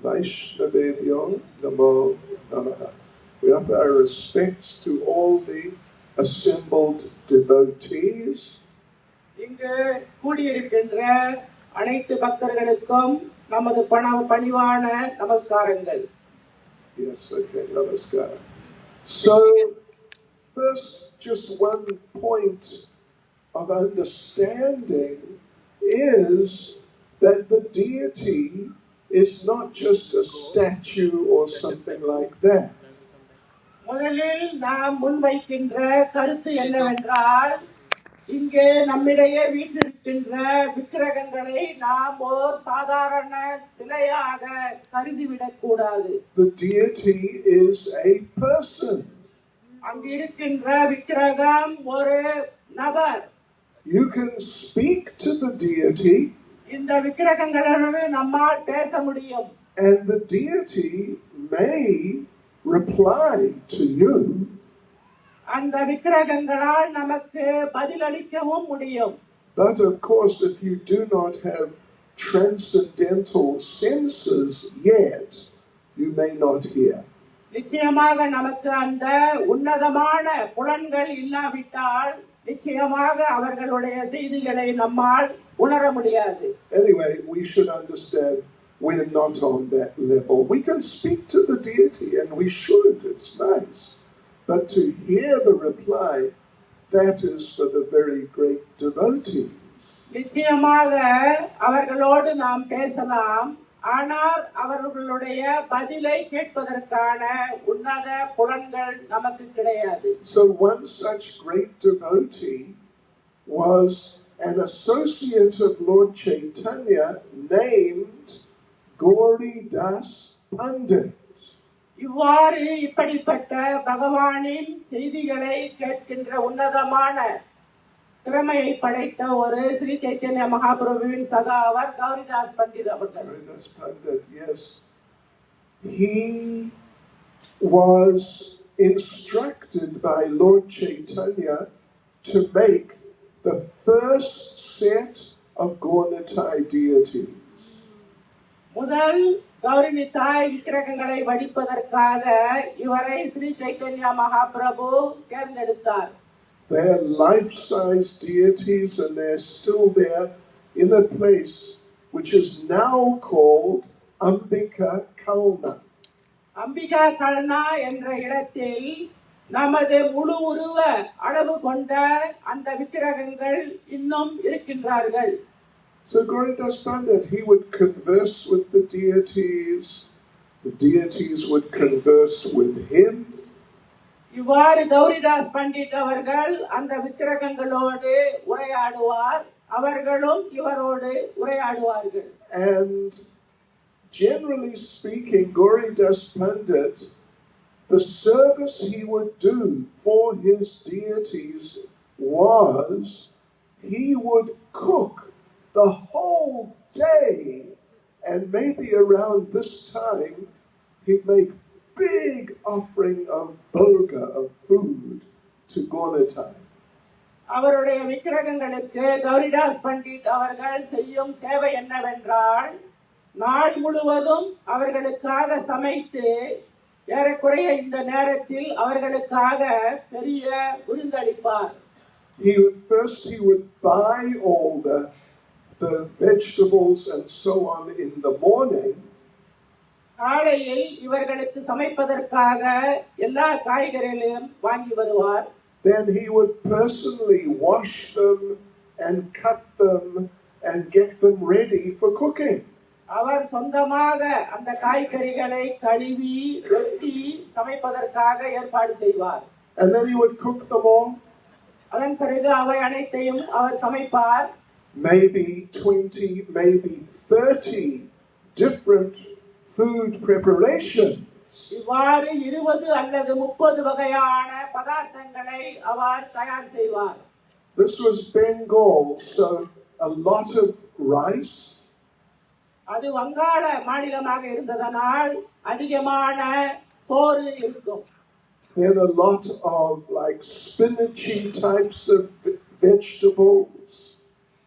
Vaishnavebhyo Namo Namaha. We offer our respects to all the assembled devotees. இங்கு கூடியிருக்கின்ற அனைத்து பக்தர்களுக்கும் நமது பணிவான நமஸ்காரங்கள். Yes, okay, namaskar. So, first, just one point of understanding is that the deity is not just a statue or something like that. முதலில் நாம் முன்வைக்கின்ற கருத்து என்னவென்றால், இங்கே நம்மிடையே வீற்றிருக்கின்ற விக்கிரகங்களை நாம் ஒரு சாதாரண சிலையாக கருதிவிடக் கூடாது. The deity is a person. அங்கு இருக்கின்ற விக்கிரகம் ஒரு நபர். You can speak to the deity. இந்த விக்கிரகங்களோடு நம்மால் பேச முடியும். And the deity may reply to you. அந்த விக்கிரகங்களால் நமக்கு பதிலளிக்கவும் முடியும். But of course, if you do not have transcendental senses yet, you may not hear. நிச்சயமாக நமக்கு அந்த உன்னதமான புலன்கள் இல்லாவிட்டால் நிச்சயமாக அவர்களுடைய செய்திகளை நம்மால் உணர முடியாது. Anyway, we should understand we're not on that level. We can speak to the deity and we should, it's nice. But to hear the reply, that is for the very great devotees. நிச்சயமாக அவர்களோடு நாம் பேசலாம், ஆனால் அவர்களுடைய பதிலை கேட்பதற்கான உன்னத புலன்கள் நமக்கு கிடையாது. So one such great devotee was an associate of Lord Chaitanya named Gauri Das Pandit. இவ்வாறு இப்படிப்பட்ட பகவானின் செய்திகளை கேட்கின்ற உன்னதமான திறமையை படைத்த ஒரு ஸ்ரீ சைத்தன்ய மகாபிரபுவின் சகா அவர் கௌரிதாஸ் பண்டிட் அவர்கள். Gauridhas Pandit, yes. He was instructed by Lord Chaitanya to make the first set of Gaunitai deities. முதல் கௌரினிதாய் விக்கிரகங்களை வடிப்பதற்காக இவரை ஸ்ரீ சைத்தன்ய மகாபிரபு தேர்ந்தெடுத்தார். They're life-size deities and they're still there in a place which is now called Ambika Kalna. Ambika கல்னா என்ற இடத்தில் நமது முழு உருவ அளவு கொண்ட அந்த விக்கிரகங்கள் இன்னும் இருக்கின்றார்கள். So Gauridas Pandit, he would converse with the deities would converse with him. இவ்வாறு கௌரிதாஸ் பண்டிட் அவர்கள் அந்த விக்கிரகங்களோடு உரையாடுவார், அவர்களும் இவரோடு உரையாடுவார்கள். And generally speaking, Gauridas Pandit, the service he would do for his deities was he would cook the whole day, and maybe around this time he'd make big offering of bhoga, of food, to Gaunitai. அவருடைய விக்கிரகங்களுக்கு கௌரிதாஸ் பண்டிட் அவர்கள் செய்யும் சேவை என்னவென்றால், நாள் முழுவதும் அவர்களுக்காக சமைத்து ஏறக்குறைய இந்த நேரத்தில் அவர்களுக்காக பெரிய விருந்தளிப்பார். He would buy all the vegetables and so on in the morning. காலையில் இவர்களுக்கு சமைப்பதற்காக எல்லா காய்கறிகளையும் வாங்கி வருவார். Then he would personally wash them and cut them and get them ready for cooking. அவர் சொந்தமாக அந்த காய்கறிகளை கழுவி வெட்டி சமைப்பதற்காக ஏற்பாடு செய்வார். And then he would cook them all. அதன் பிறகு அவை அனைத்தையும் அவர் சமைப்பார். Maybe 20, maybe 30 different food preparations. இவ்வாறு 20 அல்லது 30 வகையான பதார்த்தங்களை அவர் தயார் செய்வார். This was Bengal, so a lot of rice. அது வங்காள மாநிலமாக இருந்ததனால் அதிகமான சோறு இருக்கும். Then a lot of like spinachy types of vegetables.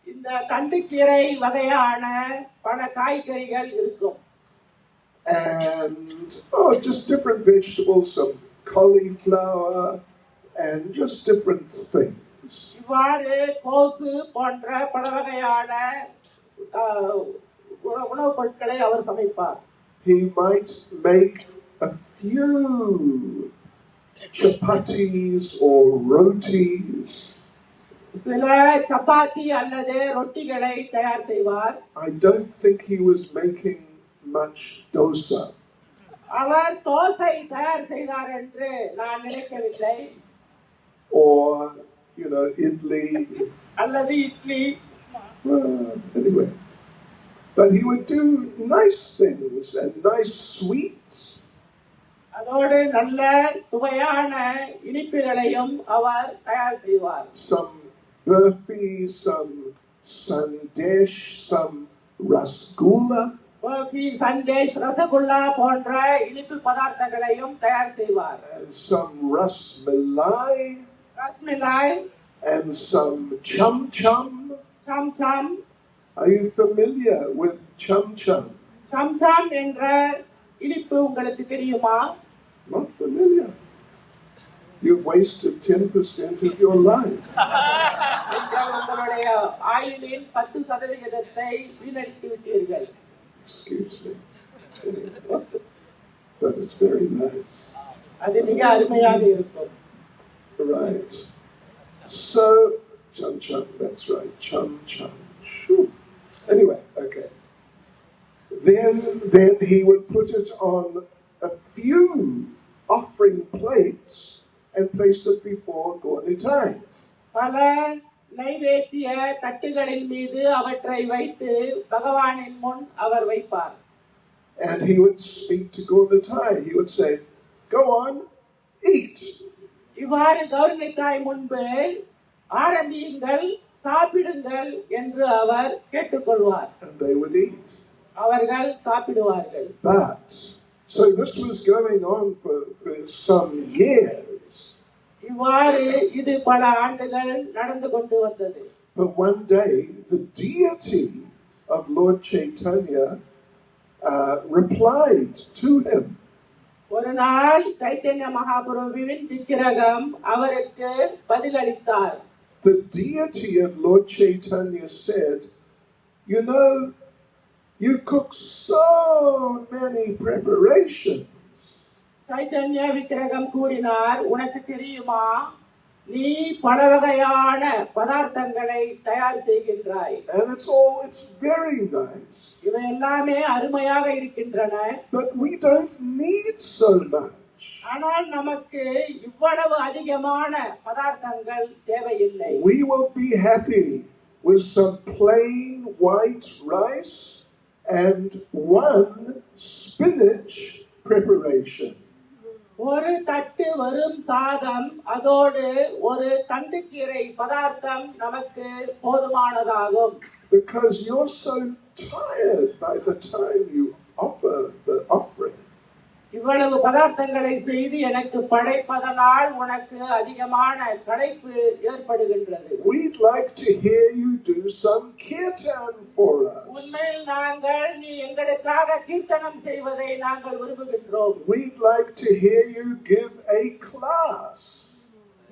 இந்த தண்டுக்கீரை வகையான பல காய்கறிகள் இருக்கும். and just different vegetables, some cauliflower, and just different things. இவ்வாறு கோசு போன்ற பல வகையான உணவுப் பொருட்களை அவர் சமைப்பார். He might make a few chapatis or rotis. சில சப்பாத்தி அல்லது ரொட்டிகளை தயார் செய்வார். I don't think he was making much dosa. அவர் தோசை தயார் செய்தார் என்று நான் நினைக்கவில்லை. Or, idli. அல்லது idli. Anyway. But he would do nice things and nice sweets. அதோடு நல்ல சுவையான இனிப்புகளையும் அவர் தயார் செய்வார். Some burfi, some sandesh, some rasgulla. burfi, sandesh, rasgulla போன்ற இனிப்பு பதார்த்தங்களையும் தயார் செய்வார். And some rasmalai. And some chum chum. Are you familiar with chum chum? Chum chum என்ற இனிப்பு உங்களுக்கு தெரியுமா? Not familiar. You've wasted 10% of your life. உங்களுடைய ஆயுளின் 10% வீணடித்து விட்டீர்கள். Excuse me. But it's very nice. அது மிக அருமையாக இருக்கும். Right. So, chum chum, that's right. Chum chum. Shoo. Anyway, okay. Then he would put it on a few offering plates and place it before Gornitai. பல நைவேத்திய தட்டுகளின் மீது அவற்றை வைத்து பகவானின் முன் அவர் வைப்பார். And he would speak to Gornitai. He would say, "Go on, eat." இவ்வாறு கௌரனித்தாய் முன்பு ஆரம்பியுங்கள், சாப்பிடுங்கள் என்று அவர் கேட்டுக்கொள்வார். And they would eat. அவர்கள் சாப்பிடுவார்கள். But so this was going on for some years. இவ்வாறு இது பல ஆண்டுகள் நடந்து கொண்டு வந்தது. But one day the deity of Lord Chaitanya replied to him. ஒரு நாள் சைத்தன்ய மகாபிரபுவின் விக்கிரகம் அவருக்கு பதிலளித்தார். The deity of Lord Chaitanya said, you cook so many preparations. Chaitanya விக்கிரகம் கூறினார், உனக்கு தெரியுமா, நீ பல வகையான பதார்த்தங்களை தயார் செய்கின்றாய். And it's very nice. இவை எல்லாமே அருமையாக இருக்கின்றன. But we don't need so much. ஆனால் நமக்கு இவ்வளவு அதிகமான பதார்த்தங்கள் தேவையில்லை. We will be happy with some plain white rice and one spinach preparation. ஒரு தட்டு வெறும் சாதம், அதோடு ஒரு தண்டுக்கீரை பதார்த்தம் நமக்கு போதுமானதாகும். Because you're so tired by the time you offer the offering. இவ்வளவு பதார்த்தங்களை செய்து எனக்கு படைப்பதனால் உனக்கு அதிகமான களைப்பு ஏற்படுகின்றது. We'd like to hear you do some kirtan for us. உண்மையில் நாங்கள் நீ எங்களுக்காக கீர்த்தனம் செய்வதை நாங்கள் விரும்புகின்றோம். We'd like to hear you give a class.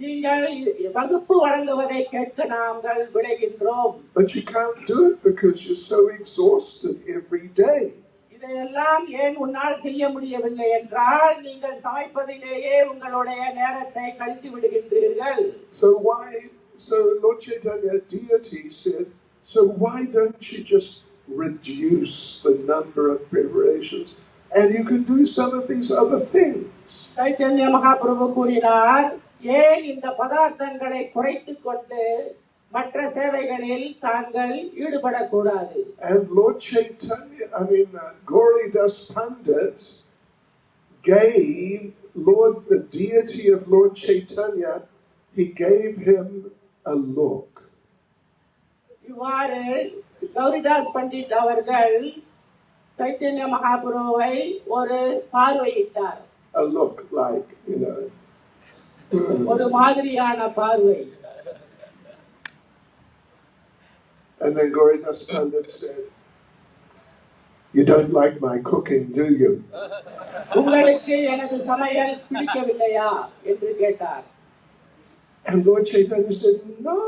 நீங்கள் வகுப்பு வழங்குவதை கேட்க நாங்கள் விளைகின்றோம். But you can't do it because you're so exhausted every day. இதையெல்லாம் ஏன் உன்னால் செய்ய முடியவில்லை என்றால் நீங்கள் சமைப்பதிலேயே உங்களுடைய நேரத்தை கழித்து விடுகின்றீர்கள். So Lord Chaitanya deity said, so why don't you just reduce the number of preparations and you can do some of these other things. Chaitanya Mahaprabhu கூறினார், ஏன் இந்த பதார்த்தங்களை குறைத்துக் கொண்டு மற்ற சேவைகளில் தாங்கள் ஈடுபடக்கூடாது. And Lord Chaitanya, Gauridas Pandit gave the deity of Lord Chaitanya, he gave him a look. இவ்வாறு கௌரிதாஸ் பண்டிட் அவர்கள் சைத்தன்ய மகாபிரபுவை ஒரு பார்வையிட்டார். A look like, ஒரு மாதிரியான பார்வை. And then Gauridas Pandit said, You don't like my cooking, do you? உங்களுக்கு எனது சமையல் பிடிக்கவில்லையா என்று கேட்டார். And Lord Chaitanya said, no,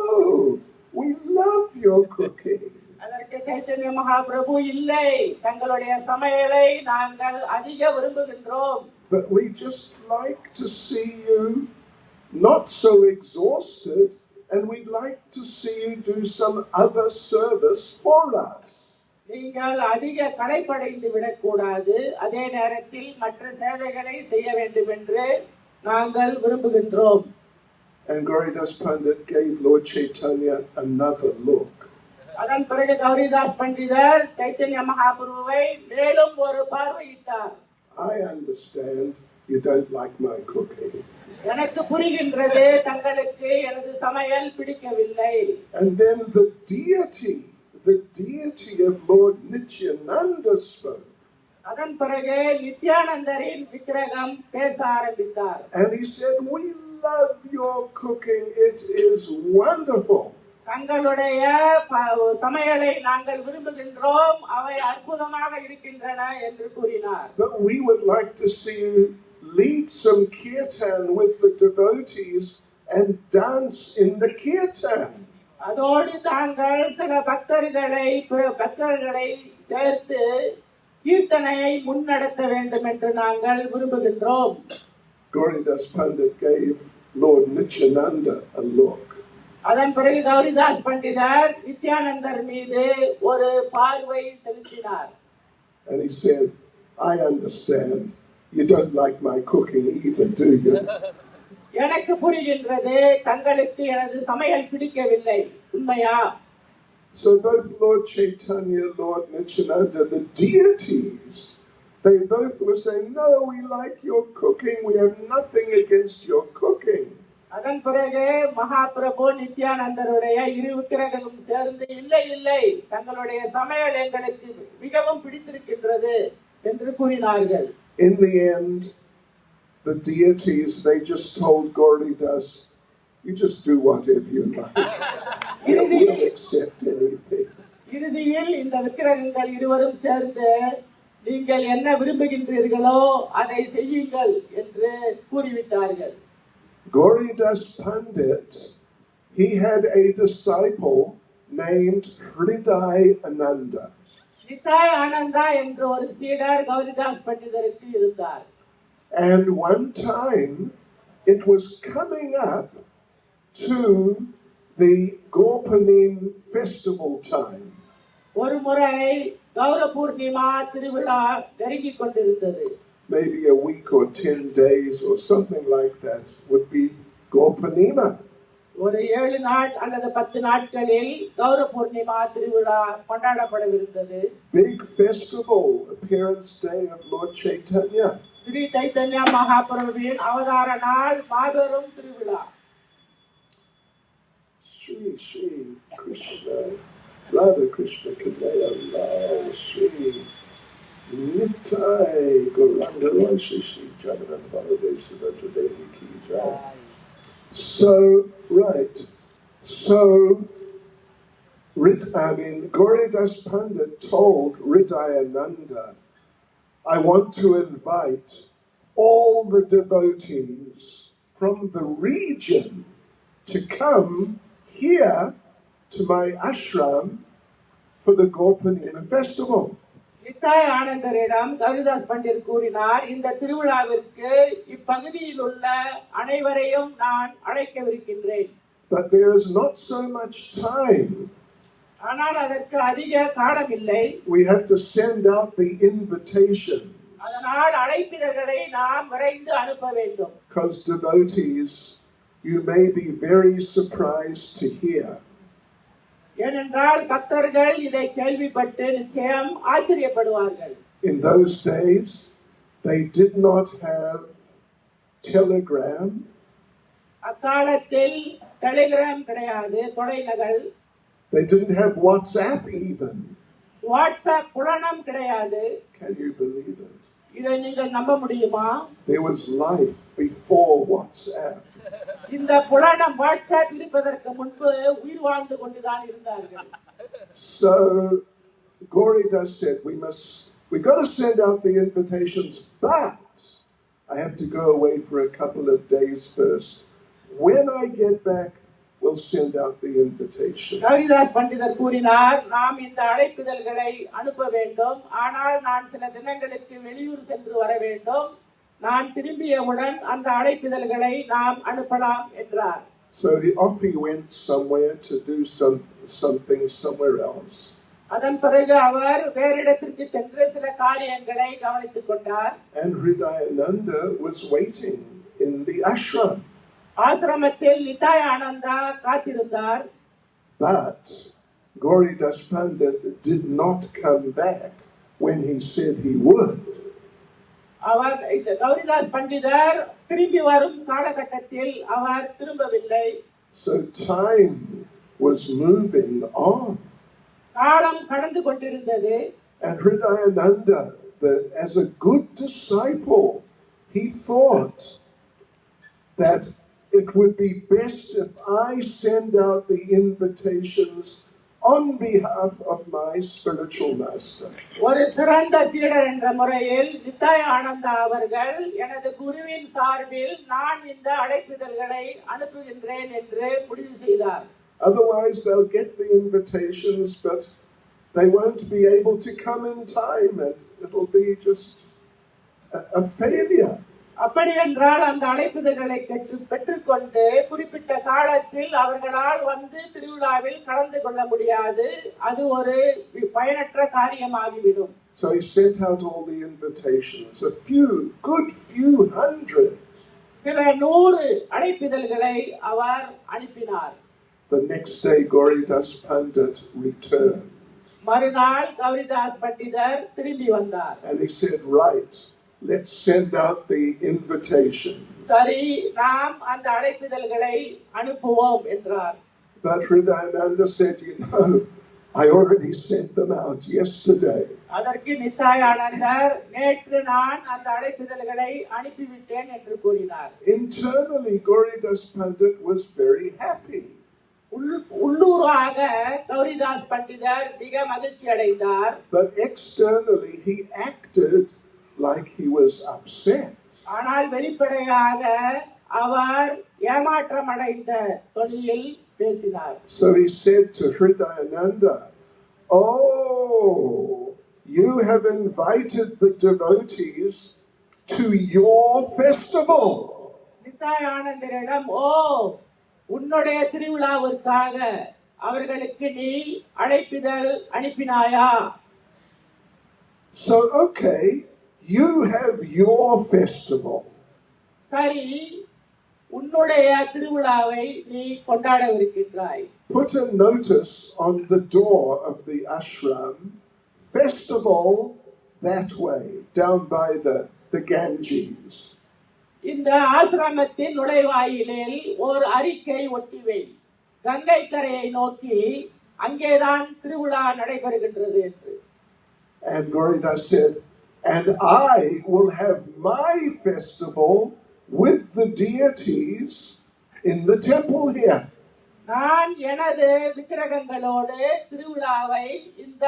we love your cooking. அதற்கு சைத்தன்ய மகாபிரபு இல்லை, தங்களுடைய சமையலை நாங்கள் அதிக விரும்புகின்றோம். But we just like to see you not so exhausted, and we'd like to see you do some other service for us. நீங்கள் அதிக களைப்படைந்து விடக்கூடாது, அதே நேரத்தில் மற்ற சேவைகளை செய்ய வேண்டும் என்று நாங்கள் விரும்புகின்றோம். And Gauridas Pandit gave Lord Chaitanya another look. அதன் பிறகு கௌரிதாஸ் பண்டிதர் சைத்தன்ய மகாபிரபுவை மேலும் ஒரு பார்வையிட்டார். I understand you don't like my cooking. எனக்கு புரிகின்றது, தங்களுக்கு எனது சமையல் பிடிக்கவில்லை. And then the deity of Lord Nityananda spoke. அதன் பிறகு நித்யானந்தரின் விக்கிரகம் பேச ஆரம்பித்தார். And he said, we love your cooking, it is wonderful. தங்களுடைய சமையலை நாங்கள் விரும்புகின்றோம், அவை அற்புதமாக இருக்கின்றன என்று கூறினார். But we would like to see you lead some kirtan with the devotees and dance in the kirtan. அதோடு தாங்கள் சில பக்தர்களை சேர்த்து கீர்த்தனையை முன்னெடுத்த வேண்டும் என்று நாங்கள் விரும்புகின்றோம். Gauridas Pandit gave Lord Nityananda a look. அதன் பிறகு கௌரிதாஸ் பண்டிதர் நித்யானந்தர் மீது ஒரு பார்வை செலுத்தினார். And he said, I understand you don't like my cooking either, do you? எனக்கு புரிகின்றது, தங்களுக்கு எனது சமையல் பிடிக்கவில்லை, உண்மையா? So both Lord Chaitanya, Lord Nityananda, the deities, they both were saying, no, we like your cooking, we have nothing against your cooking. அதன் பிறகு மகாபிரபு நித்யானந்தருடைய இரு விக்கிரகங்களும் சேர்ந்து இல்லை, தங்களுடைய சமையல் எங்களுக்கு மிகவும் பிடித்திருக்கின்றது என்று கூறினார்கள். In the end, the deities, they just told Gauridas, you just do whatever you like. We'll accept anything. இறுதியில் இந்த விக்கிரகங்கள் இருவரும் சேர்ந்து நீங்கள் என்ன விரும்புகின்றீர்களோ அதை செய்யுங்கள் என்று கூறிவிட்டார்கள். Gauridas Pandit, he had a disciple named Hriday Ananda. நிதாய் Ananda என்ற ஒரு சீடர் கௌரிதாஸ் பண்டிதருக்கு இருந்தார். And one time, it was coming up to the Gorpanim festival time. ஒரு முறை கௌர பூர்ணிமா திருவிழா நெருங்கிக் கொண்டிருந்தது. Maybe a week or 10 days or something like that would be Gorpanima. ஒரு 7 நாள் அல்லது 10 நாட்களில் கௌர பூர்ணிமா திருவிழா கொண்டாடப்படவிருந்தது. Big festival, appearance day of Lord Chaitanya. Sri Chaitanya மகாபிரபுவின் அவதார நாள், மாபெரும் திருவிழா. Shri Krishna, Radha Krishna Kanaya Lal, Shri Nitai Gauranga Roy, Shri Jagannath Baladev Sudhatra Devi Ki Jai. So, right. So, Gauridas Pandit told Hridayananda, I want to invite all the devotees from the region to come here to my ashram for the Gorpanima festival. நிதாய் ஆனந்தரிடம் Gauridas பண்டிதர் கூறினார், இந்த திருவிழாவிற்கு இப்பகுதியில் உள்ள அனைவரையும் நான் அழைக்கவிருக்கின்றேன். But there is not so much time. ஆனால் அதற்கு அதிக காலம் இல்லை. We have to send out the invitation. அதனால் அழைப்பிதழ்களை நாம் விரைந்து அனுப்ப வேண்டும். Because devotees, you may be very surprised to hear. ஏனென்றால் பக்தர்கள் இதை கேள்விப்பட்டு நிச்சயம் ஆச்சரியப்படுவார்கள். In those days, they did not have telegram. அக்காலத்தில் டெலிகிராம் கிடையாது, தொலைநகல். They didn't have WhatsApp even. WhatsApp புலனம் கிடையாது. Can you believe it? இதை நீங்கள் நம்ப முடியுமா? There was life before WhatsApp. இந்த புலனம் வாட்ஸ்அப் இருப்பதற்கு முன்பு உயிர் வாழ்ந்து கொண்டுதான் இருந்தார்கள். So Gauridas said we must we've got to send out the invitations, but I have to go away for a couple of days first. When I get back, we'll send out the invitation. Kavidas பண்டிதர் கூறினார், நாம் இந்த அழைப்பிதழ்களை அனுப்ப வேண்டும், ஆனால் நான் சில தினங்களுக்கு வெளியூர் சென்று வர வேண்டும். நான் திரும்பியவுடன் அந்த அழைப்பிதழ்களை நாம் அனுப்பலாம் என்றார். So off he went somewhere to do something somewhere else. அதன் பிறகு அவர் வேறு இடத்திற்கு சென்று சில காரியங்களை கவனித்துக் கொண்டார். And Hridayananda was waiting in the ashram. ஆசிரமத்தில் நித்யானந்தா காத்திருந்தார். But Gauridas Pandit did not come back when he said he would. அவர் கௌரிதாஸ் பண்டிதர் திரும்பி வரும் காலகட்டத்தில் அவர் திரும்பவில்லை. So time was moving on. காலம் கடந்து கொண்டிருந்தது. And Hridayananda, as a good disciple, he thought that it would be best if I send out the invitations on behalf of my spiritual master. ஒரு சிறந்த சீடர் என்ற முறையில் நித்யானந்தா அவர்கள் எனது குருவின் சார்பில் நான் இந்த அழைப்பிதழ்களை அனுப்புகின்றேன் என்று முடிவு செய்தார். Otherwise they'll get the invitations, but they won't be able to come in time, and it'll be just a failure. அப்படி என்றால் அந்த அழைப்பிதழ்களை பெற்றுக்கொண்டு குறிப்பிட்ட காலத்தில் அவர்களால் வந்து திருவிழாவில் கலந்து கொள்ள முடியாது. அது ஒரு பயனற்ற காரியமாகிவிடும். So he sent out all the invitations, a few hundred. சில 100 அழைப்பிதழ்களை அவர் அனுப்பினார். The next day Gauridas Pandit returned. மறுநாள் கௌரிதாஸ் பண்டிதர் திரும்பி வந்தார். And he said, right, let's send out the invitation. சரி, நாம் அந்த அழைப்பிதழ்களை அனுப்புவோம் என்றார். But Hridayananda said, I already sent them out yesterday. அதற்கு நித்யானந்தர், நேற்று நான் அந்த அழைப்பிதழ்களை அனுப்பிவிட்டேன் என்று கூறினார். Internally, Gauridas Pandit was very happy. உள்ளூராக Gauridas பண்டிதர் மிக மகிழ்ச்சி அடைந்தார். But externally, he acted like he was upset. ஆனால் வெளிப்படையாக அவர் ஏமாற்றம் அடைந்த தொனியில் பேசினார். So he said to Hridayananda, oh, you have invited the devotees to your festival. நித்யானந்தரிடம், ஓ, உன்னுடைய திருவிழாவிற்காக அவர்களுக்கு நீ அழைப்பிதழ் அனுப்பினாயா? So okay, you have your festival. சரி, உன்னுடைய திருவிழாவை நீ கொண்டாடவிருக்கின்றாய். Put a notice on the door of the ashram, festival that way, down by the Ganges. இந்த ஆசிரமத்தின் நுழைவாயிலில் ஒரு அறிக்கை ஒட்டிவை, கங்கை கரையை நோக்கி அங்கேதான் திருவிழா நடைபெறுகின்றது என்று. And Gauridas said, and I will have my festival with the deities in the temple here. நான் எனது விக்கிரகங்களோடு திருவிழாவை இந்த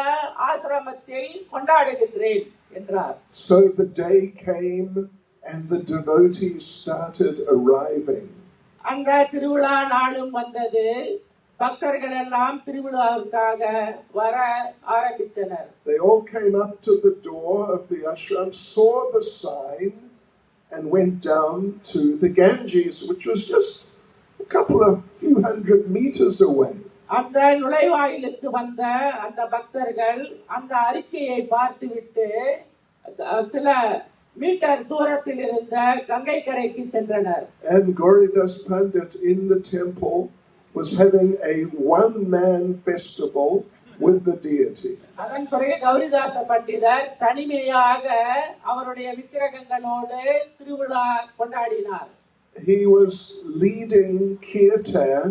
ஆசிரமத்தில் கொண்டாடுகின்றேன் என்றார். So the day came and the devotees started arriving. அந்த திருவிழா நாளும் வந்தது. பக்தர்கள் எல்லாம் திருவிழாவுக்காக வர ஆரம்பித்தனர். They all came up to the door of the ashram, saw the sign, and went down to the Ganges, which was just a few hundred meters away. அந்த நுழைவாயிலுக்கு வந்த அந்த பக்தர்கள் அந்த அறிக்கையை பார்த்துவிட்டு சில மீட்டர் தூரத்தில் இருந்த கங்கை கரைக்கு சென்றனர். And Gauridas Pandit in the temple was having a one-man festival with the deity. அதன் பிறகு கௌரிதாச பண்டிதர் தனிமையாக அவருடைய விக்கிரகங்களோடு திருவிழா கொண்டாடினார். He was leading kirtan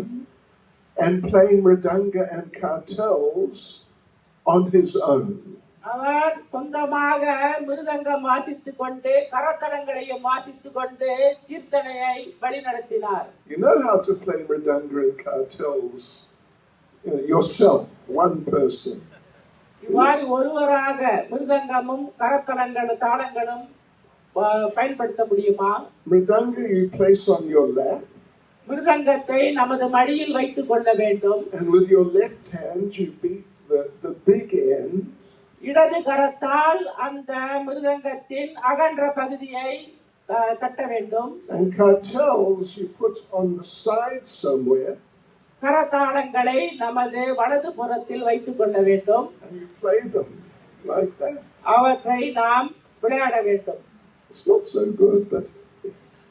and playing mridanga and kartals on his own. அவர் சொந்தமாக மிருதங்கம் வாசித்துக் கொண்டு கரத்தளங்களையும் வாசித்துக் கொண்டு கீர்த்தனையை வழிநடத்தினார். You know how to play mridanga and kartals yourself, one person. இவ்வாறு ஒருவராக மிருதங்கமும் கரத்தளங்களும் தாளங்களும் பயன்படுத்த முடியுமா? Mridanga you place on your lap. மிருதங்கத்தை நமது மடியில் வைத்துக் கொள்ள வேண்டும். And with your left hand you beat the big end. இடது கரத்தால் அந்த மிருதங்கத்தின் அகன்ற பகுதியை தட்ட வேண்டும். And cartels you put on the side somewhere. கரத்தாளங்களை நமது வலது புறத்தில் வைத்துக் கொள்ள வேண்டும். And you play them like that. அவற்றை நாம் விளையாட வேண்டும். It's not so good, but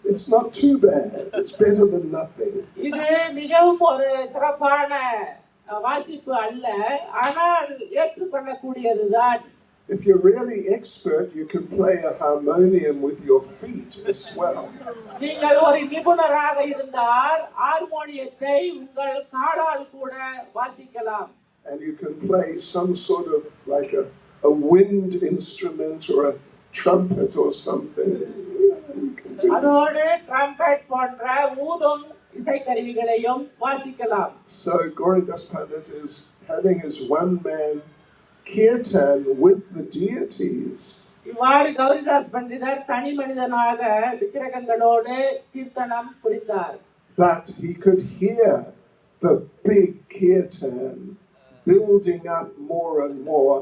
it's not too bad. It's better than nothing. இது மிகவும் ஒரு சிறப்பான வாசிப்பு அல்ல, ஆனால் ஏற்றுக்கொள்ளக்கூடியதுதான். If you're really expert, you can play a harmonium with your feet as well. நீங்கள் ஒரு நிபுணராக இருந்தால் ஹார்மோனியத்தை உங்கள் காலால் கூட வாசிக்கலாம். And you can play some sort of like a wind instrument or a trumpet or something. அதோடு ட்ரம்பெட் போன்ற ஊதும் இசைக்கருவிகளையும் வாசிக்கலாம். So Gauridas Pandit is having his one-man kirtan with the deities. இவ்வாறு கௌரிதாஸ் பண்டிதர் தனி மனிதனாக விக்கிரகங்களோடு கீர்த்தனம் புரிந்தார். But he could hear the big kirtan building up more and more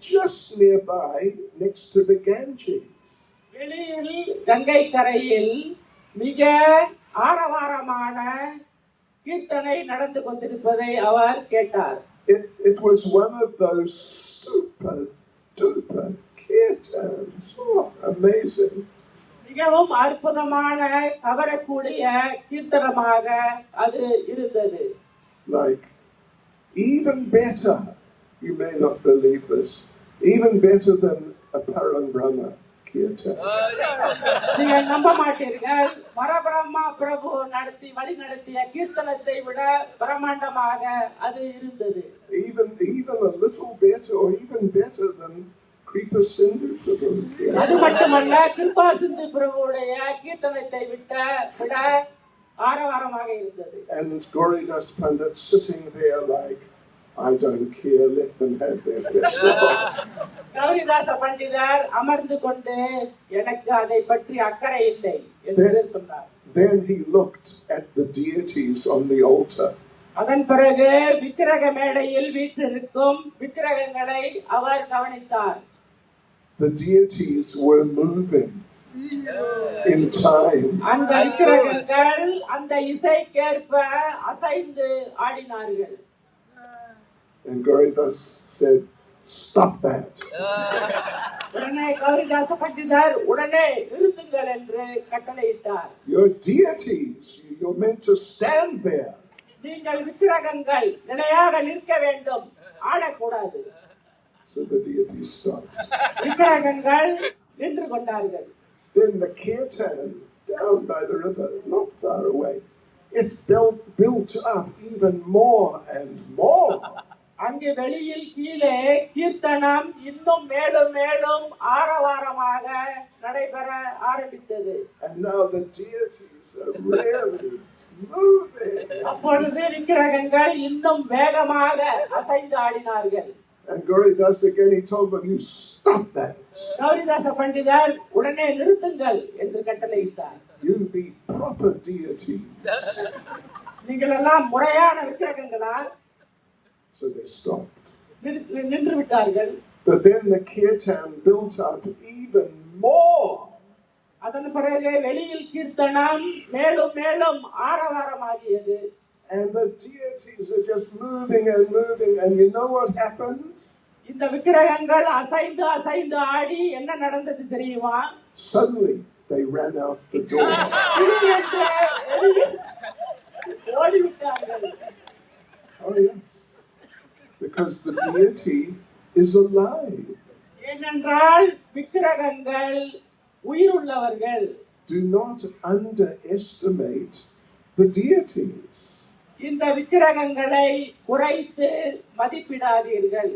just nearby next to the Ganges. வெளியில் கங்கை கரையில் மிக ஆரவாரமான கீர்த்தனை நடந்து கொண்டிருப்பதை அவர் கேட்டார். It was one of those super duper kirtans. Oh, amazing. மிகவும் அற்புதமான கவரக்கூடிய கீர்த்தனமாக அது இருந்தது. Like even better, you may not believe this, even better than a Parambrahma kirtan. நீங்கள் நம்ப மாட்டீர்கள், பரபிரம்மா பிரபு வழி நடத்திய கீர்த்தனத்தை விட பிரமாண்டமாக அது இருந்தது. Even a little better, or even better than Kripa Sindhu Prabhu. அது மட்டுமல்ல, கிருபா சிந்து பிரபுவுடைய கீர்த்தனத்தை விட ஆரவாரமாக இருந்தது. And Gauridas Pandit sitting there like, I don't care, let them have their festival. கௌரிதாச பண்டிதர் அமர்ந்து கொண்டு எனக்கு அதை பற்றி அக்கறை இல்லை என்று சொன்னார். Then he looked at the deities on the altar. அதன் பிறகு விக்கிரக மேடையில் வீற்றிருக்கும் விக்கிரகங்களை அவர் கவனித்தார். The deities were moving in time. அந்த விக்கிரகங்கள் அந்த இசைக்கேற்ப அசைந்து ஆடினார்கள். And Gauridas said, stop that. உடனே கௌரிதாச பண்டிதர் உடனே நிறுத்துங்கள் என்று கட்டளையிட்டார். Your deities, you're meant to stand there. நீங்கள் விக்கிரகங்கள் நிலையாக நிற்க வேண்டும், ஆடக்கூடாது. So the deities stopped. விக்கிரகங்கள் நின்று கொண்டார்கள். Then the kirtan down by the river, not far away, it built up even more and more. அங்கு வெளியில் கீழே கீர்த்தனம் இன்னும் மேலும் மேலும் ஆரவாரமாக நடைபெற ஆரம்பித்தது. And now the deities are really moving. அப்பொழுது விக்கிரகங்கள் இன்னும் வேகமாக அசைந்து ஆடினார்கள். And Gauridas again, he told them, you stop that. கௌரிதாச பண்டிதர் உடனே நிறுத்துங்கள் என்று கட்டளையிட்டார். You be proper deities. நீங்கள் எல்லாம் முறையான விக்கிரகங்களா? So they stopped. நின்று விட்டார்கள். But then the kirtan built up even more. அதன் பிறகு வெளியில் கீர்த்தனம் மேலும் மேலும் ஆரவாரமாகியது. And the deities are just moving and moving, and you know what happened? இந்த விக்கிரகங்கள் அசைந்து அசைந்து ஆடி என்ன நடந்தது தெரியுமா? Suddenly they ran out the door. ஓடிவிட்டார்கள். Oh yeah. Because the deity is alive. ஏனென்றால் விக்கிரகங்கள் உயிருள்ளவர்கள். Do not underestimate the deities. இந்த விக்கிரகங்களை குறைத்து மதிப்பிடாதீர்கள்.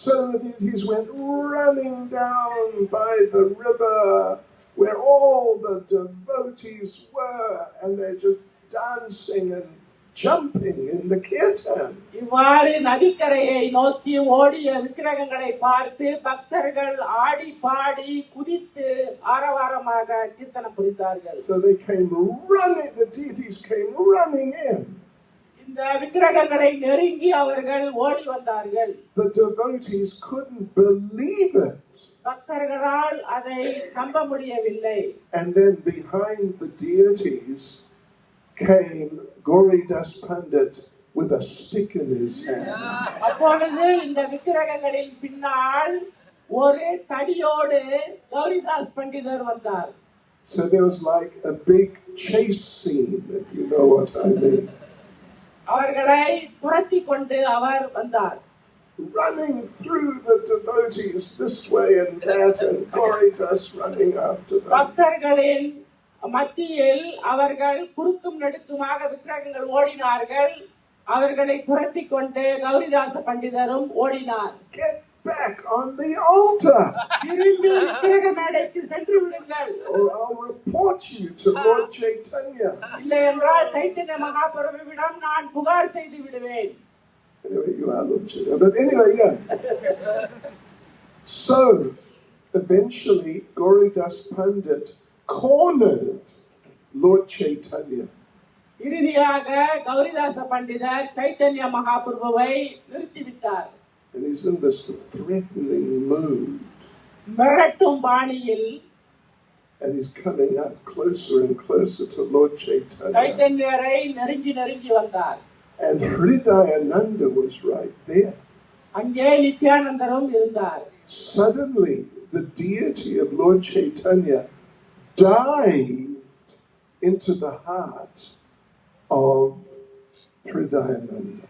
So the deities went running down by the river where all the devotees were, and they're just dancing and jumping in the kirtan. இவ்வாறு நதிக்கரையை நோக்கி ஓடிய விக்கிரகங்களை பார்த்து பக்தர்கள் ஆடி பாடி குதித்து ஆரவாரமாக கீர்த்தனம் புரிந்தார்கள். So they came running, the deities came running in. இந்த விக்கிரகங்களை நெருங்கி அவர்கள் ஓடி வந்தார்கள். The devotees couldn't believe it. பக்தர்களால் அதை நம்ப முடியவில்லை. And then behind the deities came Gauridas Pandit with a stick in his hand. அப்பொழுது இந்த விக்கிரகங்களின் பின்னால் ஒரு தடியோடு கௌரிதாஸ் பண்டிதர் வந்தார். So there was like a big chase scene, if you know what I mean. அவர்களை துரத்தி கொண்டு அவர் வந்தார். Running through the devotees this way and that, and Gauridas running after them. பக்தர்களின் மத்தியில் அவர்கள் குறுக்கும் நெடுக்குமாக விக்கிரகங்கள் ஓடினார்கள். அவர்களை துரத்தி கொண்டு கௌரிதாச பண்டிதரும் ஓடினார். Get back on the altar, திரும்பி விக்கிரக மேடைக்கு சென்று விடுங்கள், or I'll report you to Lord Chaitanya. இல்லை என்றால் சைத்தன்ய மகாபிரபுவிடம் நான் புகார் செய்து விடுவேன். Anyway, you are Lord Chaitanya. But anyway, yeah. So, eventually, Gauridas Pandit cornered Lord Chaitanya. இறுதியாக கௌரிதாச பண்டிதர் Chaitanya மகாபிரபுவை நிறுத்திவிட்டார். And he's in this threatening mood. மிரட்டும் பாணியில் And he's coming up closer and closer to Lord Chaitanya. சைத்தன்யரை நெருங்கி நெருங்கி வந்தார். And Hridayananda was right there. அங்கே நித்யானந்தரும் இருந்தார். Suddenly, the deity of Lord Chaitanya dived into the heart of Hridayananda.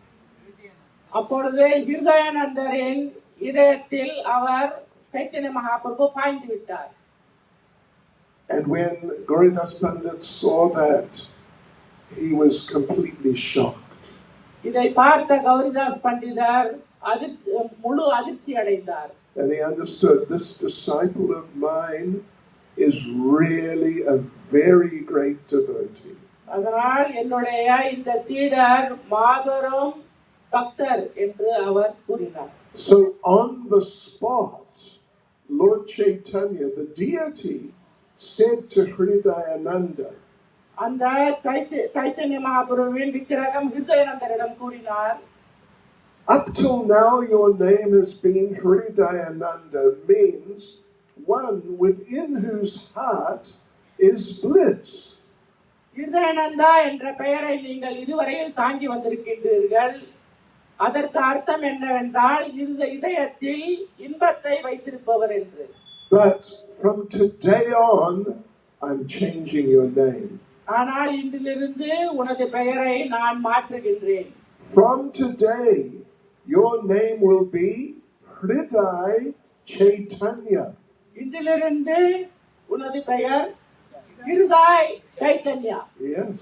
அப்பொழுது ஹிருதயானந்தரின் இதயத்தில் அவர் சைத்தன்ய மகாபிரபு பாய்ந்து விட்டார். And when Gauridas Pandit saw that, he was completely shocked. இதை பார்த்த கௌரிதாஸ் பண்டிதர் முழு அதிர்ச்சி அடைந்தார். And he understood this disciple of mine is really a very great devotee. அதனால் என்னுடைய இந்த சீடர் மாபெரும் பக்தர் என்று அவர் கூறினார். So on the spot, Lord Chaitanya, the deity, said to Hridayananda, அந்த சைத்தன்ய மகாபிரபுவின் விக்கிரகம் ஹிருதயானந்தரிடம் கூறினார், up till now your name has been Hridayananda, means one within whose heart is bliss. ஹிருதயானந்தா என்ற பெயரை நீங்கள் இதுவரையில் தாங்கி வந்திருக்கின்றீர்கள். அதற்கு அர்த்தம் என்னவென்றால் இதயத்தில் இன்பத்தை வைத்திருப்பவர் என்று. But from today on, I'm changing your name. ஆனால் இன்றிலிருந்து உனது பெயரை நான் மாற்றுகின்றேன். From today, your name will be Hriday Chaitanya. இன்றிலிருந்து உனது பெயர் ஹிருதாய் Chaitanya. Yes.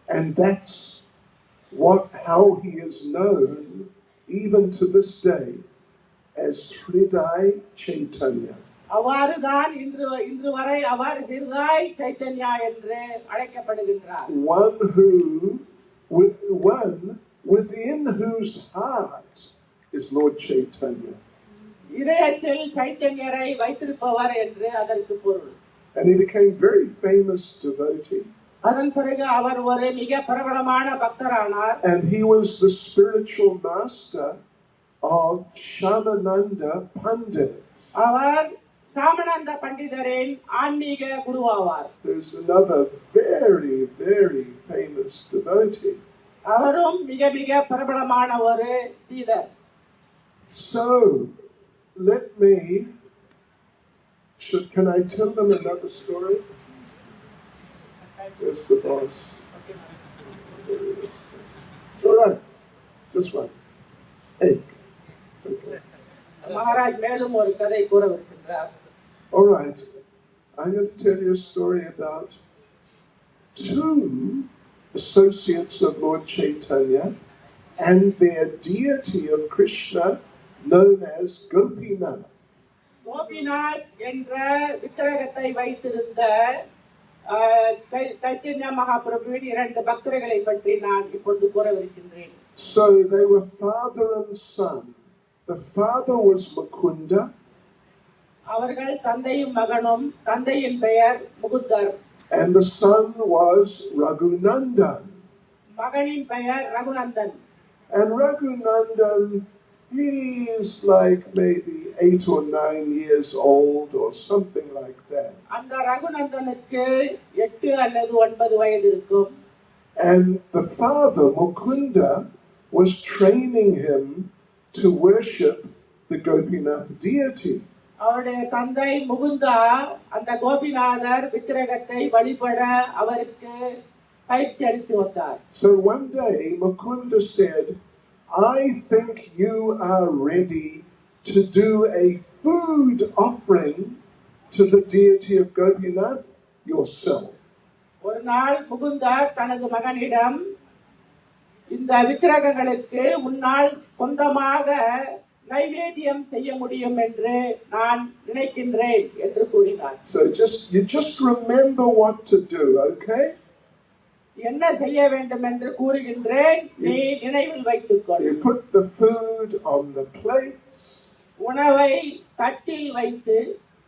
And that's how he is known even to this day as Hriday Chaitanya. அவ்வாறுதான் இன்று வரை அவர் ஹிருதாய் சைத்தன்யா என்று அழைக்கப்படுகின்றார். One within whose heart is Lord Chaitanya. இதயத்தில் சைத்தன்யரை வைத்திருப்பவர் என்று அதற்கு பொருள். And he became very famous devotee. அதன் பிறகு அவர் ஒரு மிக பிரபலமான பக்தரானார். And he was the spiritual master of Shamananda Pandit. அவர் சாமணந்த பண்டிதரின் ஆன்மீக குருவாவார். There's another very, very famous devotee. அவரும் மிக மிக பிரபலமான ஒரு சீடர். So, can I tell them another story? Where's the boss? It's all right. Just one. Hey. Okay. Maharaj மேலும் ஒரு கதை கூறவிருக்கின்றார். All right. I'm going to tell you a story about two associates of Lord Chaitanya and their deity of Krishna known as Gopinath. Gopinath என்ற விக்கிரகத்தை வைத்திருந்த சைத்தன்ய மகாபிரபுவின் 2 பக்தர்களை பற்றி நான் இப்பொழுது கூறவிருக்கின்றேன். So they were father and son. The father was Mukunda. அவர்கள் தந்தையும் மகனும். தந்தையின் பெயர் Mukundar. And the son was Raghunandan. மகனின் பெயர் Raghunandan. And Raghunandan, he is like maybe 8 or 9 years old or something like that. அந்த ரகுநந்தனுக்கு 8 அல்லது 9 வயது இருக்கும். And the father, Mukunda, was training him to worship the Gopinath deity. அவருடைய தந்தை முகுந்தா அந்த கோபிநாதர் விக்கிரகத்தை வழிபட அவருக்கு பயிற்சி அளித்து வந்தார். So one day Mukunda said, I think you are ready to do a food offering to the deity of Gopinath yourself. ஒரு நாள் முகுந்தா தனது மகனிடம் இந்த விக்கிரகங்களுக்கு உன்னால் சொந்தமாக நைவேத்தியம் செய்ய முடியும் என்று நான் நினைக்கின்றேன் என்று கூறினார். So you just remember what to do, okay? என்ன செய்ய வேண்டும் என்று கூறுகின்றேன், நீ நினைவில் வைத்துக்கொள். You put the food on the plates. உணவை தட்டில் வைத்து.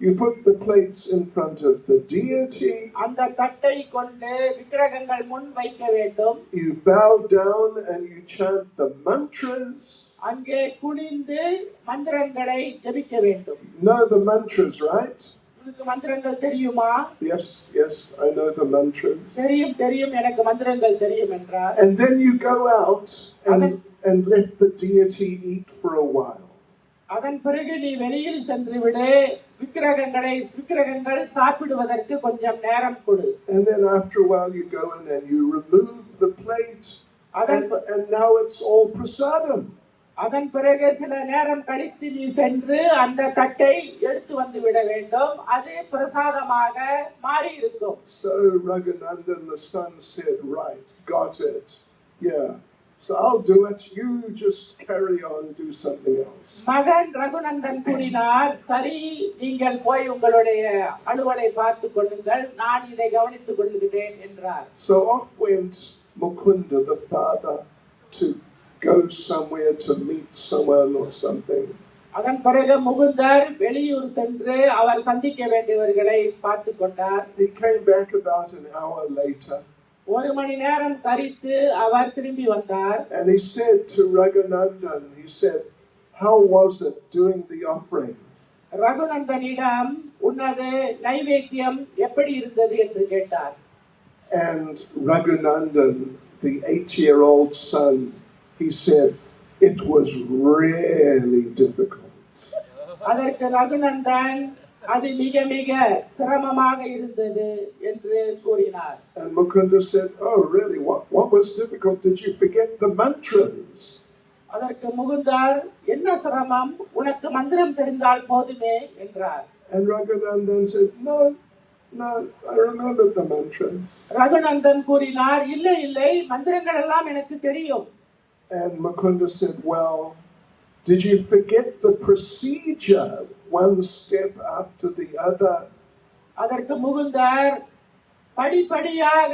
You put the plates in front of the deity. அந்த தட்டை கொண்டு விக்கிரகங்கள் முன் வைக்க வேண்டும். You bow down and you chant the mantras. அங்கே குனிந்து மந்திரங்களை ஜெபிக்க வேண்டும். Know the mantras, right? உங்களுக்கு மந்திரங்கள் தெரியுமா? Yes, I know the mantras. தெரியும் எனக்கு மந்திரங்கள் தெரியும் என்றார். And then you go out and let the deity eat for a while. அதன் பிறகு நீ வெளியில் சென்று விடு, விக்கிரகங்கள் சாப்பிடுவதற்கு கொஞ்சம் நேரம் கொடு. And then after a while you go in and you remove the plate and now it's all prasadam. அதன் பிறகு சில நேரம் கழித்து நீ சென்று அந்த தட்டை எடுத்து வந்து விட வேண்டும், அது பிரசாதமாக மாறி இருக்கும். So Raghunandan the son said, right, got it. Yeah. So I'll do it. You just carry on, do something else. மகன் ரகுநந்தன் கூறினார், சரி நீங்கள் போய் உங்களுடைய அலுவலை பார்த்துக் கொள்ளுங்கள், நான் இதை கவனித்துக் கொள்கிறேன் என்றார். So off went Mukunda the father to go somewhere to meet someone or something. அதன் பிறகு முகுந்தர் வெளியூர் சென்று அவர் சந்திக்க வேண்டியவர்களை பார்த்துக் கொண்டார். He came back about an hour later. 1 மணி நேரம் கழித்து அவர் திரும்பி வந்தார். And he said to Raghunandan, he said, how was it doing the offering? ரகுநந்தனிடம் உன்னது நைவேத்தியம் எப்படி இருந்தது என்று கேட்டார். And Raghunandan, the 8-year-old son, he said, it was really difficult. அதற்கு ரகுநந்தன் அது மிக சிரமமாக இருந்தது என்று கூறினார். And Mukunda said, oh really, what was difficult? Did you forget the mantras? அதற்கு முகுந்தர், என்ன சிரமம், உனக்கு மந்திரம் தெரிந்தால் போதுமே என்றார். And Raghunandan said, no, I remember the mantras. Raghunandan கூறினார், இல்லை மந்திரங்கள் எல்லாம் எனக்கு தெரியும். And Mukunda said, well, did you forget the procedure, one step after the other? அதற்கு முகுந்தர், படிப்படியாக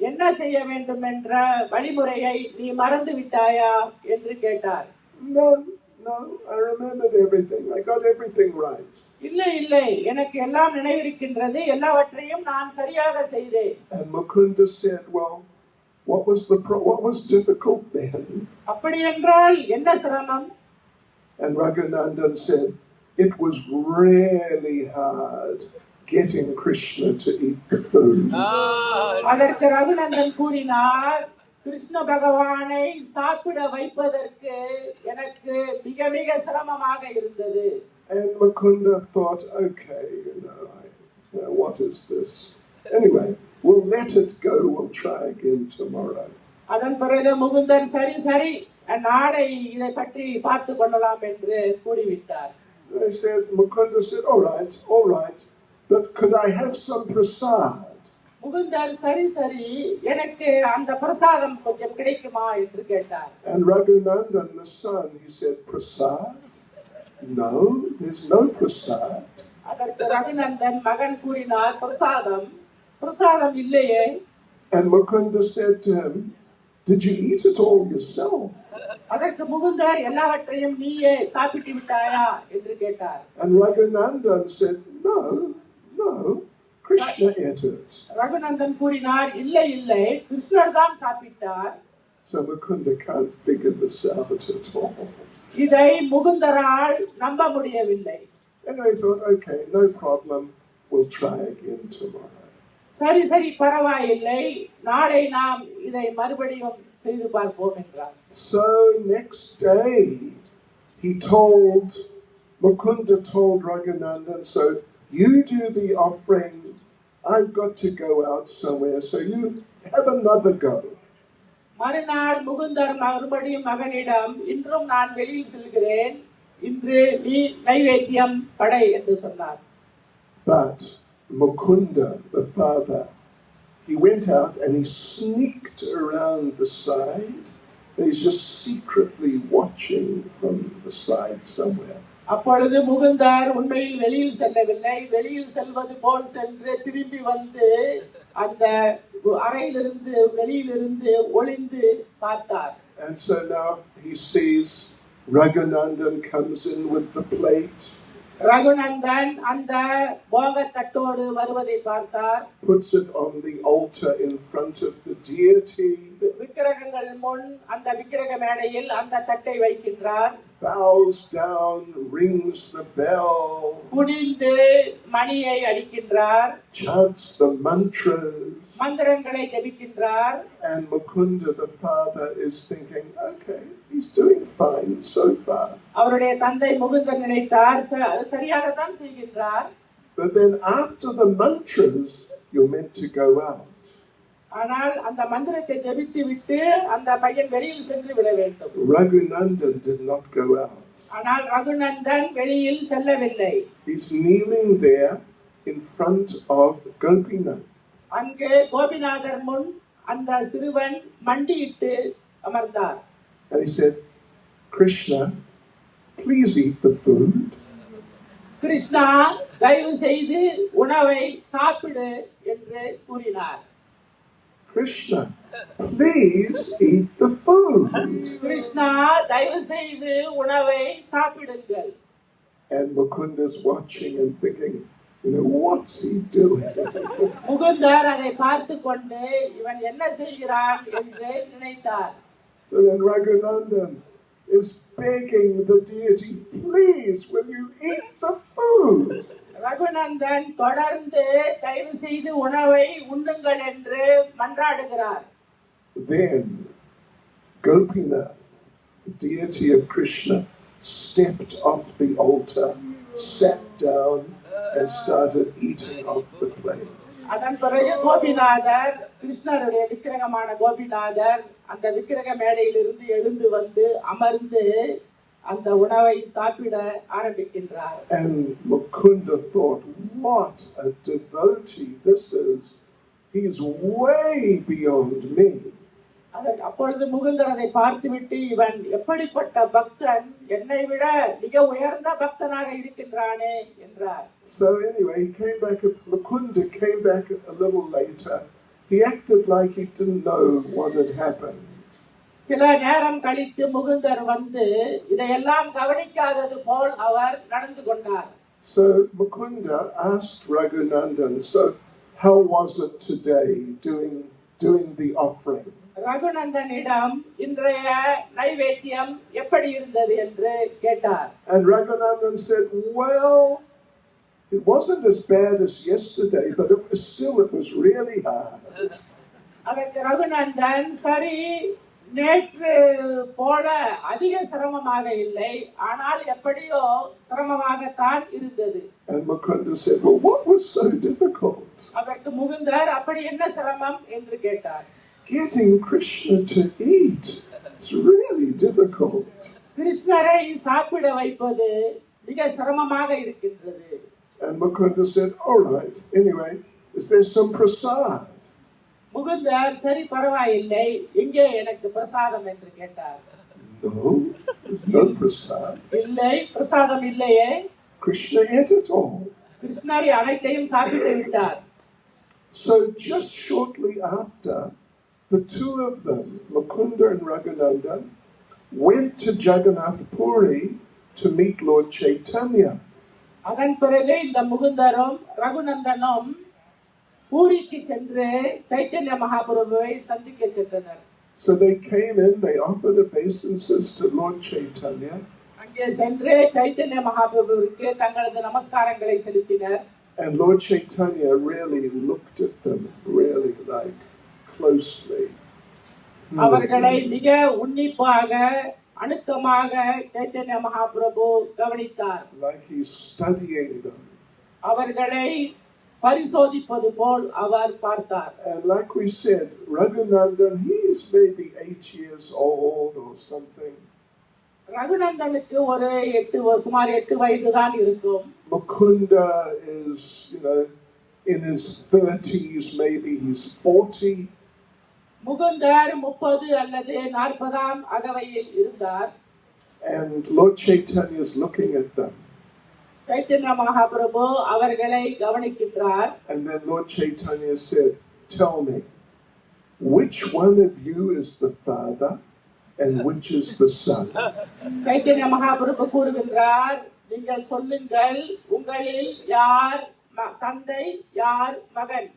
என்ன செய்ய வேண்டும் என்ற வழிமுறையை நீ மறந்து விட்டாயா என்று கேட்டார். No, I remembered everything. I got everything right. இல்லை எனக்கு எல்லாம் நினைவிருக்கின்றது, எல்லாவற்றையும் நான் சரியாக செய்தேன். And Mukunda said, well, what was difficult then? அப்படி என்றால் என்ன சிரமம்? And Raghunandan said, it was really hard getting Krishna to eat the food. அதற்கு ரகுநந்தன் கூறினார், கிருஷ்ண பகவானை சாப்பிட வைப்பதற்கு எனக்கு மிக சிரமமாக இருந்தது. And Mukunda thought, okay, what is this? Anyway, we'll let it go. We'll try again tomorrow. அதன் பிறகு முகுந்தர் சரி நாளை இதை பற்றி பார்த்து கொள்ளலாம் என்று கூறிவிட்டார். Mukunda said, all right, but could I have some prasad? Mukundar சரி எனக்கு அந்த பிரசாதம் கொஞ்சம் கிடைக்குமா என்று கேட்டார். And Raghunandan the son, he said, prasad? No, there's no prasad. அதற்கு ரகுநந்தன் மகன் கூறினார், பிரசாதம் பிரசாதம் இல்லையே. And Mukunda said to him, did you eat it all yourself? அதற்கு முகுந்தர் எல்லாவற்றையும் நீயே சாப்பிட்டு விட்டாயா என்று கேட்டார். And Raghunandan said, no, Krishna ate it. Raghunandan கூறினார், இல்லை இல்லை, கிருஷ்ணர் தான் சாப்பிட்டார். So Mukunda can't figure this out at all. இதை முகுந்தரால் நம்ப முடியவில்லை. Anyway, he thought, okay, no problem, we'll try again tomorrow. சரி சரி, பரவாயில்லை, நாளை நாம் இதை மறுபடியும் செய்து பார்ப்போம் என்றார். So next day, Mukunda told Raghunandan, so you do the offering, I've got to go out somewhere, so you have another go. மறுநாள் முகுந்தர் மறுபடியும் மகனிடம், இன்றும் நான் வெளியில் செல்கிறேன், இன்று நீ நைவேத்தியம் படை என்று சொன்னார். But Mukunda, the father, he went out and he sneaked around the side. He's just secretly watching from the side somewhere. அப்பொழுது முகுந்தர் உண்மையில் வெளியில் செல்லவில்லை, வெளியில் செல்வது போல் சென்று திரும்பி வந்து அந்த அறையிலிருந்து வெளியிலிருந்து ஒளிந்து பார்த்தார். And so now he sees Raghunandan comes in with the plate. Raghunandan அந்த போக தட்டோடு வருவதை பார்த்தார். Puts it on the altar in front of the deity. விக்கிரகங்கள் முன் அந்த விக்கிரக மேடையில் அந்த தட்டை வைக்கின்றார். Bows down, rings the bell. குனிந்து மணியை அடிக்கின்றார். Chants the mantras. மந்திரங்களை ஜபிக்கின்றார். And Mukunda, the father, is thinking, okay, he's doing fine so far. அவருடைய தந்தை முகுந்தர் நினைத்தார், சரியாகத்தான் செய்கின்றார். But then after the mantras, you're meant to go out. ஆனால் அந்த மந்திரத்தை ஜபித்து விட்டு அந்த பையன் வெளியில் சென்று விட வேண்டும். Raghunandan did not go out. ஆனால் ரகுநந்தன் வெளியில் செல்லவில்லை. He's kneeling there in front of Gopinath. அங்கே கோபிநாதர் முன் அந்த சிறுவன் மண்டியிட்டு அமர்ந்தார். And he said, Krishna, please eat the food. Krishna, தயவு செய்து உணவை சாப்பிடு என்று கூறினார். Krishna, please eat the food. Krishna, தயவு செய்து உணவை சாப்பிடுங்கள். And Mukunda's watching and thinking, what's he doing? Mukundar அதை பார்த்து கொண்டு இவன் என்ன செய்கிறான் என்று நினைத்தார். But then Raghunandan is begging the deity, please, will you eat the food? Raghunandan தொடர்ந்து தயவு செய்து உணவை உண்ணுங்கள் என்று மன்றாடுகிறார். Then Gopinath, the deity of Krishna, stepped off the altar, sat down, and started eating off the plate. அதன் பிறகு கோபிநாதர், கிருஷ்ணருடைய விக்கிரகமான கோபிநாதர் அந்த விக்கிரக மேடையிலிருந்து எழுந்து வந்து அமர்ந்து அந்த உணவை சாப்பிட ஆரம்பிக்கின்றார். And Mukunda thought, what a devotee this is. He is way beyond me. அப்பொழுது முகுந்தர் அதை பார்த்துவிட்டு, இவன் எப்படிப்பட்ட பக்தன், என்னை விட மிக உயர்ந்த பக்தனாக இருக்கின்றானே என்றார். So anyway, Mukunda came back a little later. He acted like he didn't know what had happened. சில நேரம் கழித்து முகுந்தர் வந்து இதையெல்லாம் கவனிக்காதது போல் அவர் நடந்து கொண்டார். So Mukunda asked Raghunandan, so how was it today doing the offering? ரகுநந்தனிடம் இன்றைய நைவேத்தியம் எப்படி இருந்தது என்று கேட்டார். And Raghunandan said, well, it wasn't as bad as yesterday, but it was really hard. அதற்கு ரகுநந்தன், சரி, நேற்று போல அதிக சிரமமாக இல்லை, ஆனால் எப்படியோ சிரமமாகத்தான் இருந்தது. And Mukunda said, well, what was so difficult? அதற்கு முகுந்தர், அப்படி என்ன சிரமம் என்று கேட்டார். Getting Krishna to eat is really difficult. கிருஷ்ணரை சாப்பிட வைப்பது மிக சிரமமாக இருக்கின்றது. And Mukunda said, all right, anyway, is there some prasad? Mukundar, சரி, பரவாயில்லை, எங்கே எனக்கு பிரசாதம் என்று கேட்டார். No, there's no prasad. இல்லை, பிரசாதம் இல்லையே. Krishna ate it all. கிருஷ்ணர் அனைத்தையும் சாப்பிட்டு விட்டார். So just shortly after, the two of them, Mukunda and Raghunandan, went to Jagannath Puri to meet Lord Chaitanya. அதன் பிறகு இந்த முகுந்தரும் ரகுநந்தனும் பூரிக்கு சென்று சைத்தன்ய மகாபிரபுவை சந்திக்க சென்றனர். So they came in, they offered obeisances to Lord Chaitanya. அங்கே சென்று சைத்தன்ய மகாபிரபுவுக்கு தங்களது நமஸ்காரங்களை செலுத்தினர். And Lord Chaitanya really looked at them really like closely. அவர்களை மிக உன்னிப்பாக அணுக்கமாக சைத்தன்ய மகாபிரபு கவனித்தார். Like he's studying them. அவர்களை பரிசோதிப்பது போல் அவர் பார்த்தார். And like we said, Raghunandan, he is maybe 8 years old or something. ரகுநந்தனுக்கு ஒரு சுமார் 8 வயது தான் இருக்கும். Mukunda is, in his 30s, maybe he's 40. Mukundar 30 அல்லது 40 அகவையில் இருந்தார். And Lord Chaitanya is looking at them. Chaitanya Mahaprabhu அவர்களை கவனிக்கிறார். And then Lord Chaitanya said, "Tell me, which one of you is the father and which is the son?" Chaitanya Mahaprabhu கூறுகின்றார், நீங்கள் சொல்லுங்கள், உங்களில் யார் தந்தை யார் மகன்?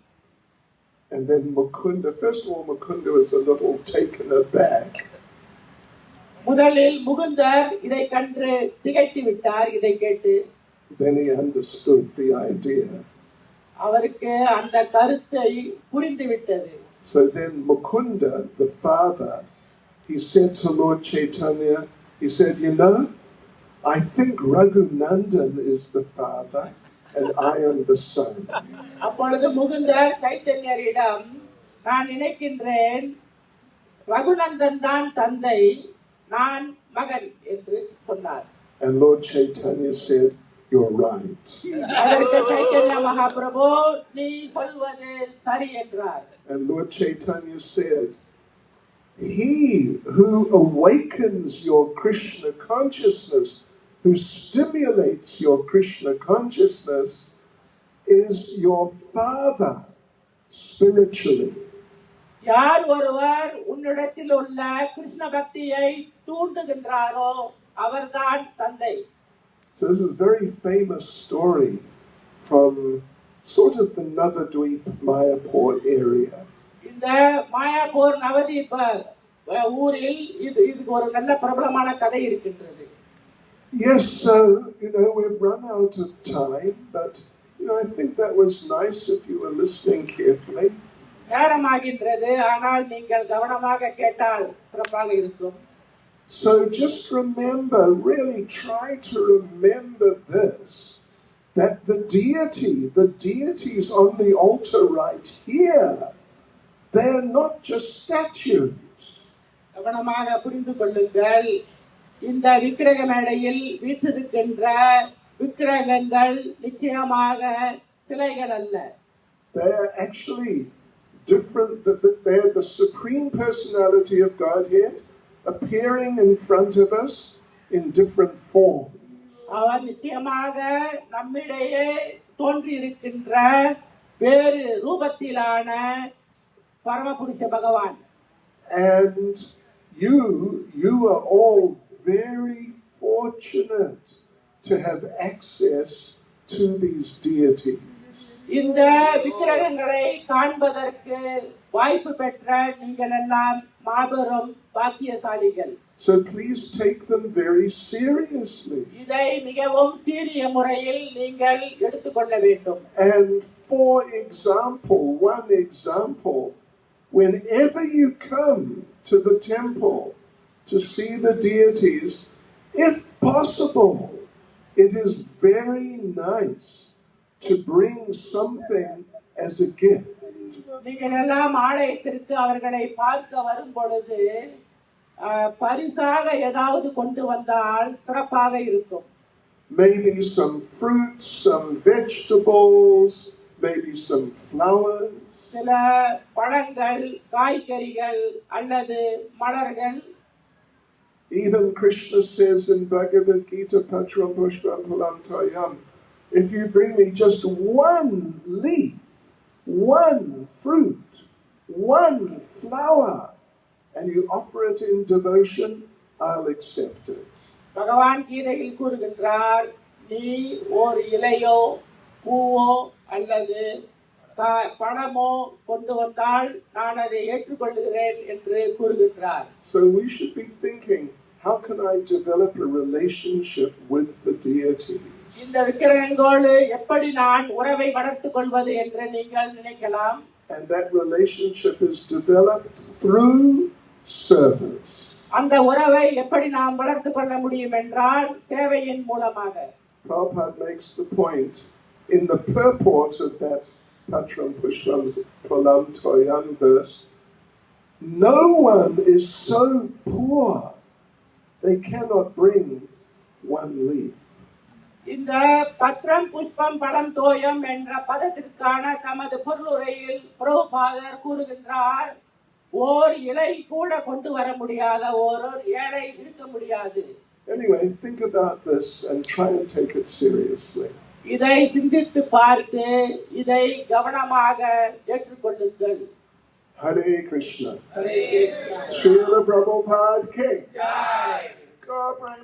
And then Mukunda, first of all, Mukunda was a little taken aback. முதலில் முகுந்தர் இதை கண்டு திகைத்து விட்டார். இதை கேட்டு Then he understood the idea. அவருக்கு அந்த கருத்தை புரிந்து விட்டது. So then Mukunda, the father, he said to Lord Chaitanya, he said, I think Raghunandan is the father and I am the son. அப்பொழுது முகுந்தர் சைத்தன்யரிடம், நான் நினைக்கின்றேன் ரகுநந்தன் தான் தந்தை, நான் மகன் என்று சொன்னார். And Lord Chaitanya said, "You're right." அதற்கு சைத்தன்ய மகாபிரபு, நீ சொல்வது சரி என்றார். And Lord Chaitanya said, "He who awakens your Krishna consciousness, who stimulates your Krishna consciousness, is your father spiritually." யார் ஒருவர் உன்னிடத்தில் உள்ள கிருஷ்ண பக்தியை தூண்டுகின்றாரோ அவர்தான் தந்தை. So this is a very famous story from sort of the Navadweep Mayapur area. இந்த மாயாப்பூர் நவதீப ஊரில் இதுக்கு ஒரு நல்ல பிரபலமான கதை இருக்கின்றது. Yes, so we've run out of time, but I think that was nice if you were listening carefully. நேரமாகின்றது, ஆனால் நீங்கள் கவனமாக கேட்டால் சிறப்பாக இருக்கும். So just remember, really try to remember this, that the deities on the altar right here, they're not just statues. கவனமாக புரிந்து கொள்ளுங்கள், இந்த விக்கிரக மேடையில் வீற்றிருக்கின்ற விக்கிரகங்கள் நிச்சயமாக சிலைகள் அல்ல. They're actually different, they're the supreme personality of Godhead appearing in front of us in different forms. அவர் நிச்சயமாக நம்மிடையே தோன்றி இருக்கின்ற வேறு ரூபத்திலான பரமபுருஷ பகவான். And you are all very fortunate to have access to these deities. இந்த விக்கிரகங்களை காண்பதற்கு வாய்ப்பு பெற்ற நீங்கள் எல்லாம் மாபெரும் பாக்கியசாலிகள். So please take them very seriously. இதை மிகவும் சீரிய முறையில் நீங்கள் எடுத்துக்கொள்ள வேண்டும். And for example, one example, whenever you come to the temple to see the deities, if possible, it is very nice to bring something as a gift. நீங்கள் எல்லாம் ஆலயத்திற்கு அவர்களை பார்க்க வரும் பொழுது பரிசாக ஏதாவது கொண்டு வந்தால் சிறப்பாக இருக்கும். Maybe some fruits, some vegetables, maybe some flowers. சில பழங்கள், காய்கறிகள் அல்லது மலர்கள். Even Krishna says in Bhagavad Gita, Patram Pushpam Phalam Tayam, if you bring me just one leaf one fruit, one flower, and you offer it in devotion, I'll accept it. பகவான் கீதையில் கூறுகின்றார், நீ ஒரு இலையோ பூவோ அல்லது பழமோ கொண்டு வந்தால் நான் அதை ஏற்றுக்கொள்கிறேன் என்று கூறுகின்றார். So we should be thinking, how can I develop a relationship with the deity? இந்த விக்கிரகங்களோடு எப்படி நான் உறவை வளர்த்துக் கொள்வது என்று நீங்கள் நினைக்கலாம். And that relationship is developed through service. அந்த உறவை எப்படி நாம் வளர்த்துக் கொள்ள முடியும் என்றால் சேவையின் மூலமாக. Prabhupada makes the point in the purport of that Patram Pushpam Palam Toyam verse, no one is so poor they cannot bring one leaf. இந்த பத்ரம் புஷ்பம் பழம் தோயம் என்ற பதத்திற்கான தமது பொருளுரையில் பிரபுபாதர் கூறுகின்றார், ஓர் இலை கூட கொண்டு வர முடியாத ஒரு ஏழை இருக்க முடியாது. Anyway, think about this and try and take it seriously. இதை சிந்தித்து பார்த்து இதை கவனமாக ஏற்றுக்கொள்ளுங்கள். Hare Krishna. Hare Krishna. Srila Prabhupada Ki. Jai.